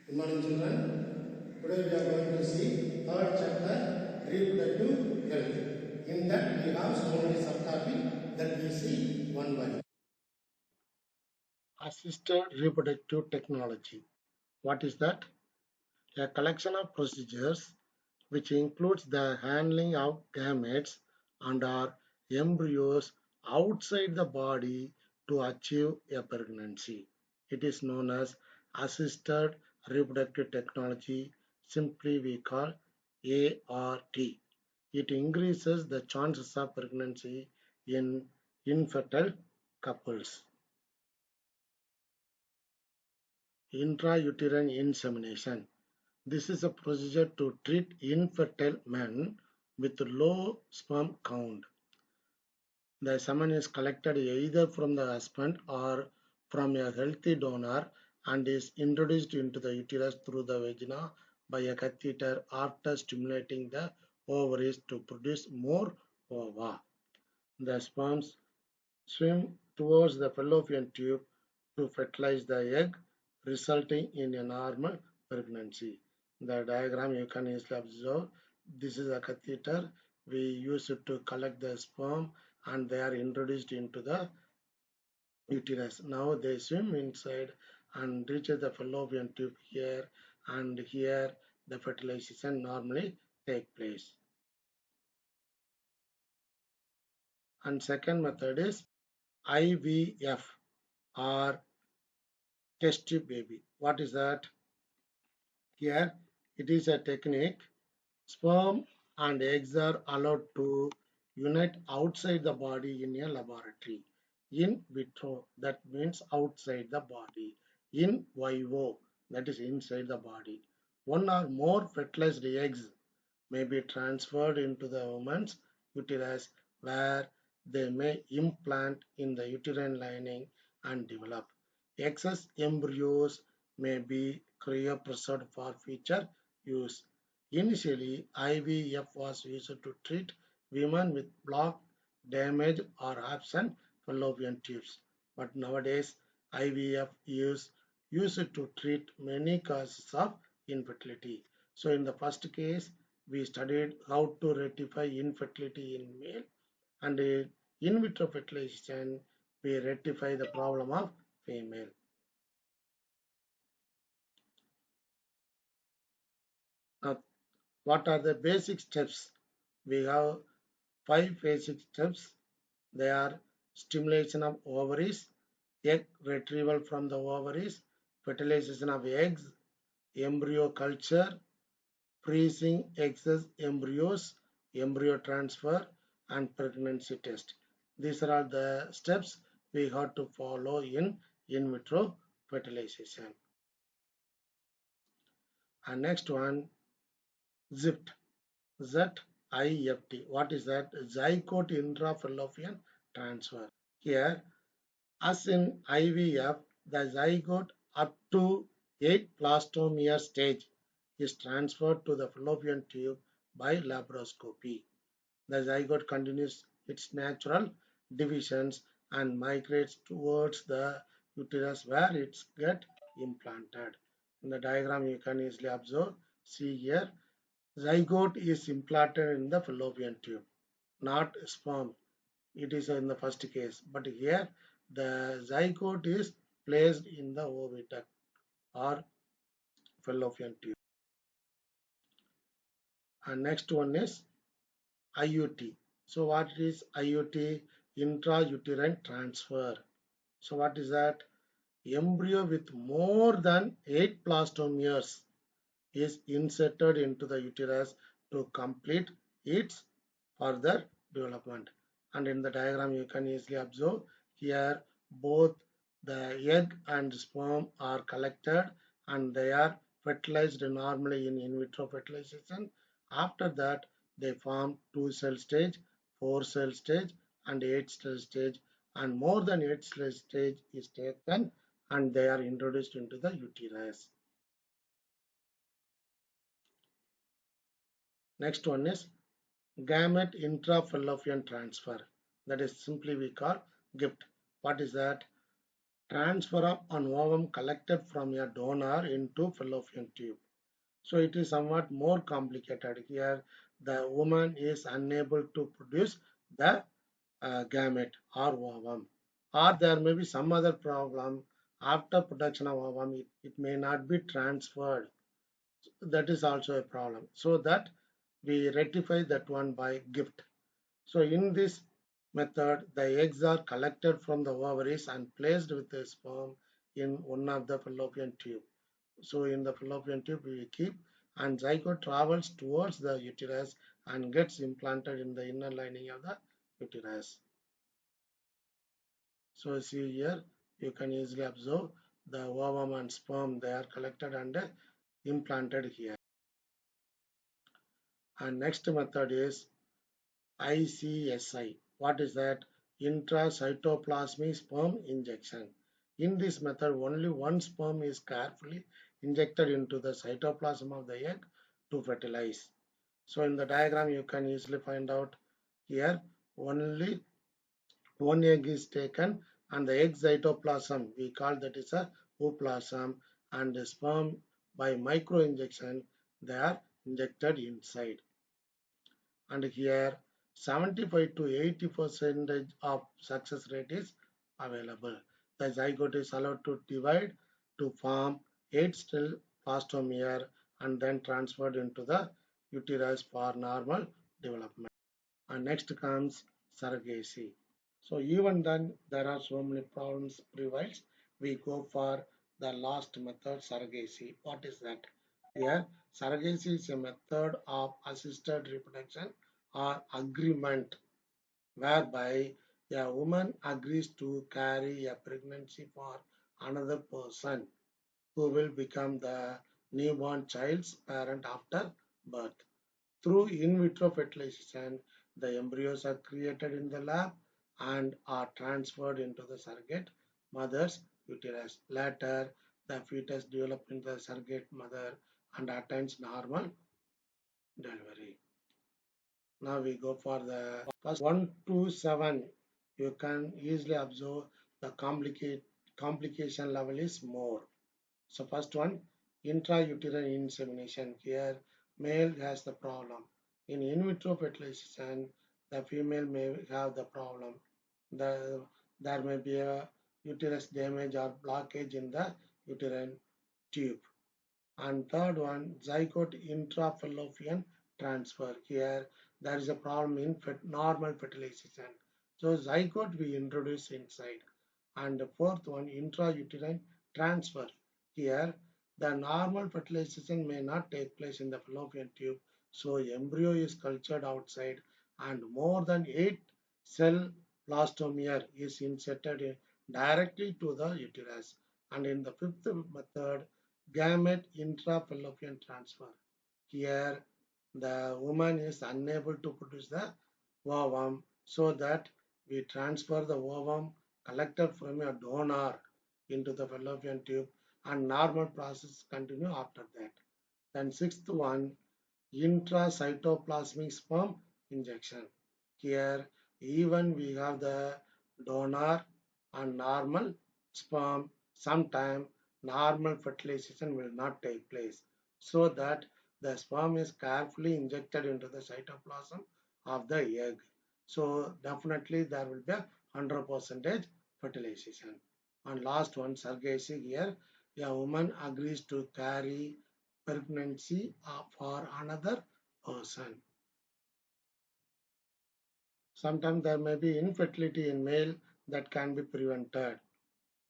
Good morning, children. Today we are going to see third chapter, reproductive health. In that we have so many subtopics that we see one by one. Assisted reproductive technology. What is that? A collection of procedures which includes the handling of gametes and or embryos outside the body to achieve a pregnancy. It is known as assisted reproductive technology, simply we call ART. It increases the chances of pregnancy in infertile couples. Intrauterine insemination. This is a procedure to treat infertile men with low sperm count. The semen is collected either from the husband or from a healthy donor and is introduced into the uterus through the vagina by a catheter after stimulating the ovaries to produce more ova. The sperms swim towards the fallopian tube to fertilize the egg, resulting in a normal pregnancy. The diagram you can easily observe. This is a catheter. We use it to collect the sperm and they are introduced into the uterus. Now they swim inside and reach the fallopian tube here, and here the fertilization normally take place. And second method is IVF or test tube baby. What is that? Here it is a technique. Sperm and eggs are allowed to unite outside the body in a laboratory. In vitro, that means outside the body. In vivo, that is inside the body. One or more fertilized eggs may be transferred into the woman's uterus where they may implant in the uterine lining and develop. Excess embryos may be cryopreserved for future use. Initially, IVF was used to treat women with blocked, damaged, or absent fallopian tubes. But nowadays, IVF is used to treat many causes of infertility. So, in the first case, we studied how to rectify infertility in male, and in vitro fertilization, we rectify the problem of female. Now, what are the basic steps? We have five basic steps. They are stimulation of ovaries, egg retrieval from the ovaries, fertilization of eggs, embryo culture, freezing excess embryos, embryo transfer, and pregnancy test. These are all the steps we have to follow in vitro fertilization. And next one, ZIFT. ZIFT. What is that? Zygote intrafallopian transfer. Here, as in IVF, the zygote up to 8 blastomere stage is transferred to the fallopian tube by laparoscopy. The zygote continues its natural divisions and migrates towards the uterus where it gets implanted. In the diagram you can easily observe. See here, zygote is implanted in the fallopian tube, not sperm. It is in the first case, but here the zygote is placed in the oviduct or fallopian tube. And next one is IUT. So what is IUT? Intrauterine transfer. So what is that? Embryo with more than 8 blastomeres is inserted into the uterus to complete its further development. And in the diagram you can easily observe here both the egg and sperm are collected and they are fertilized normally in vitro fertilization. After that they form 2 cell stage, 4 cell stage and 8 cell stage, and more than 8 cell stage is taken and they are introduced into the uterus. Next one is gamete intrafallopian transfer. That is simply we call GIFT. What is that? transfer of an ovum collected from a donor into fallopian tube. So it is somewhat more complicated. Here, the woman is unable to produce the gamete or ovum, or there may be some other problem after production of ovum. It may not be transferred. That is also a problem. So that we rectify that one by gift. So in this method, the eggs are collected from the ovaries and placed with the sperm in one of the fallopian tube. So in the fallopian tube we keep, and zygote travels towards the uterus and gets implanted in the inner lining of the uterus. So see here, you can easily observe the ovum and sperm, they are collected and implanted here. And next method is ICSI. What is that? Intracytoplasmic sperm injection. In this method, only one sperm is carefully injected into the cytoplasm of the egg to fertilize. So in the diagram, you can easily find out here only one egg is taken and the egg cytoplasm, we call that is a ooplasm, and the sperm by micro injection, they are injected inside. And here 75 to 80% of success rate is available. The zygote is allowed to divide to form 8 cell blastomere and then transferred into the uterus for normal development. And next comes surrogacy. So even then there are so many problems prevails. We go for the last method, surrogacy. What is that? Here, surrogacy is a method of assisted reproduction or agreement whereby a woman agrees to carry a pregnancy for another person who will become the newborn child's parent after birth. Through in vitro fertilization, the embryos are created in the lab and are transferred into the surrogate mother's uterus. Later, the fetus develops into the surrogate mother and attains normal delivery. Now we go for the first 1 to 7. You can easily observe the complication level is more. So first one, intrauterine insemination. Here, male has the problem. In vitro fertilization, the female may have the problem. The, there may be a uterus damage or blockage in the uterine tube. And third one, zygote intrafallopian transfer. Here, there is a problem in normal fertilization. So zygote we introduce inside. And the fourth one, intrauterine transfer. Here, the normal fertilization may not take place in the fallopian tube. So embryo is cultured outside and more than 8 cell blastomere is inserted directly to the uterus. And in the fifth method, gamete intrafallopian transfer. Here, the woman is unable to produce the ovum, so that we transfer the ovum collected from a donor into the fallopian tube, and normal process continue after that. Then sixth one, intracytoplasmic sperm injection. Here, even we have the donor and normal sperm, sometime normal fertilization will not take place, so that the sperm is carefully injected into the cytoplasm of the egg. So definitely there will be a 100% fertilization. And last one, surrogacy. Here a woman agrees to carry pregnancy for another person. Sometimes there may be infertility in male that can be prevented.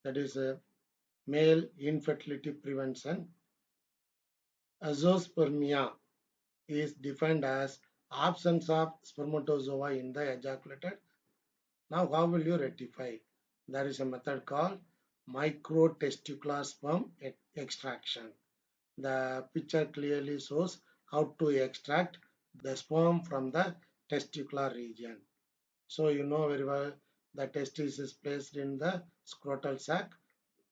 That is a male infertility prevention. Azoospermia is defined as absence of spermatozoa in the ejaculated. Now how will you rectify? There is a method called microtesticular sperm extraction. The picture clearly shows how to extract the sperm from the testicular region. So you know very well the testis is placed in the scrotal sac.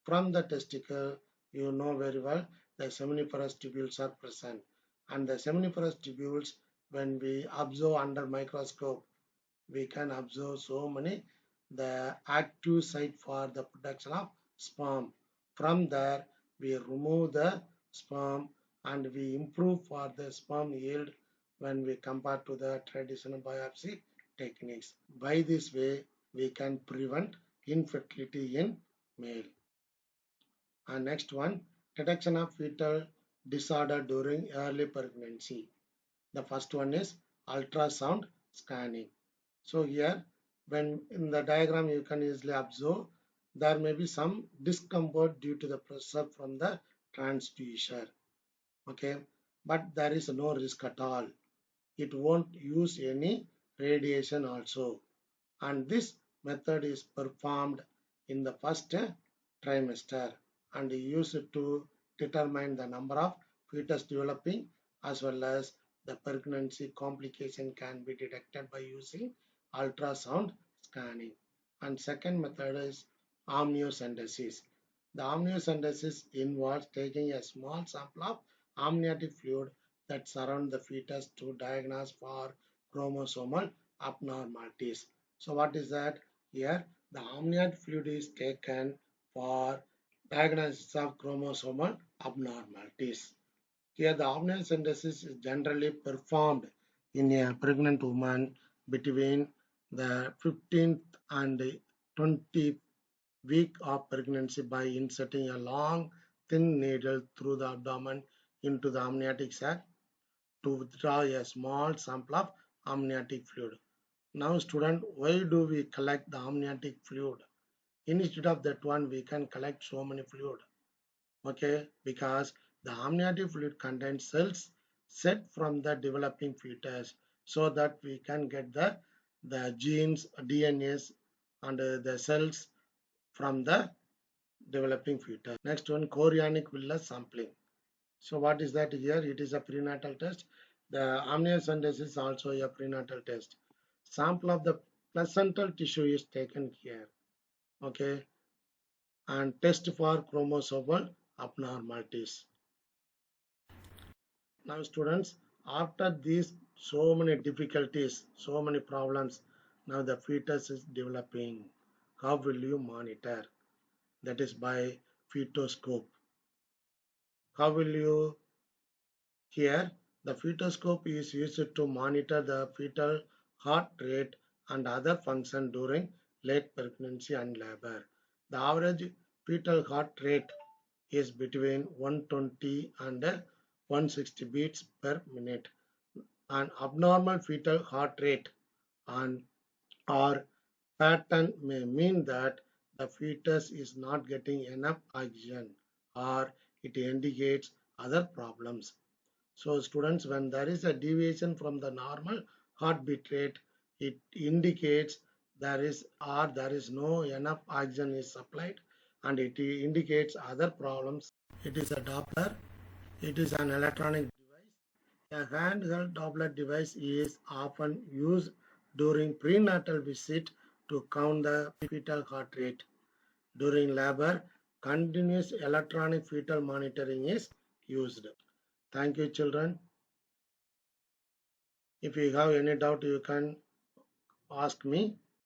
From the testicle, you know very well the seminiferous tubules are present. And the seminiferous tubules, when we observe under microscope, we can observe so many the active site for the production of sperm. From there, we remove the sperm and we improve for the sperm yield when we compare to the traditional biopsy techniques. By this way, we can prevent infertility in male. And next one, detection of fetal disorder during early pregnancy. The first one is ultrasound scanning. So here, when in the diagram you can easily observe, there may be some discomfort due to the pressure from the transducer. Okay, but there is no risk at all. It won't use any radiation also. And this method is performed in the first trimester and used to determine the number of fetus developing as well as the pregnancy complication can be detected by using ultrasound scanning. And second method is amniocentesis. The amniocentesis involves taking a small sample of amniotic fluid that surround the fetus to diagnose for chromosomal abnormalities. So what is that? Here the amniotic fluid is taken for diagnosis of chromosomal abnormalities. Here the amniocentesis is generally performed in a pregnant woman between the 15th and 20th week of pregnancy by inserting a long thin needle through the abdomen into the amniotic sac to withdraw a small sample of amniotic fluid. Now student, why do we collect the amniotic fluid? Instead of that one, we can collect so many fluid. Okay, because the amniotic fluid contains cells set from the developing fetus so that we can get the genes, DNAs and the cells from the developing fetus. Next one, chorionic villus sampling. So what is that here? It is a prenatal test. The amniocentesis is also a prenatal test. Sample of the placental tissue is taken here. Okay, and test for chromosomal abnormalities. Now students, after these so many difficulties, so many problems, now the fetus is developing. How will you monitor? That is by fetoscope. How will you? Here, the fetoscope is used to monitor the fetal heart rate and other function during late pregnancy and labor. The average fetal heart rate is between 120 and 160 beats per minute. An abnormal fetal heart rate and or pattern may mean that the fetus is not getting enough oxygen or it indicates other problems. So students, when there is a deviation from the normal heartbeat rate, it indicates there is no enough oxygen is supplied and it indicates other problems. It is a Doppler. It is an electronic device. A handheld Doppler device is often used during prenatal visit to count the fetal heart rate. During labor, continuous electronic fetal monitoring is used. Thank you, children. If you have any doubt, you can ask me.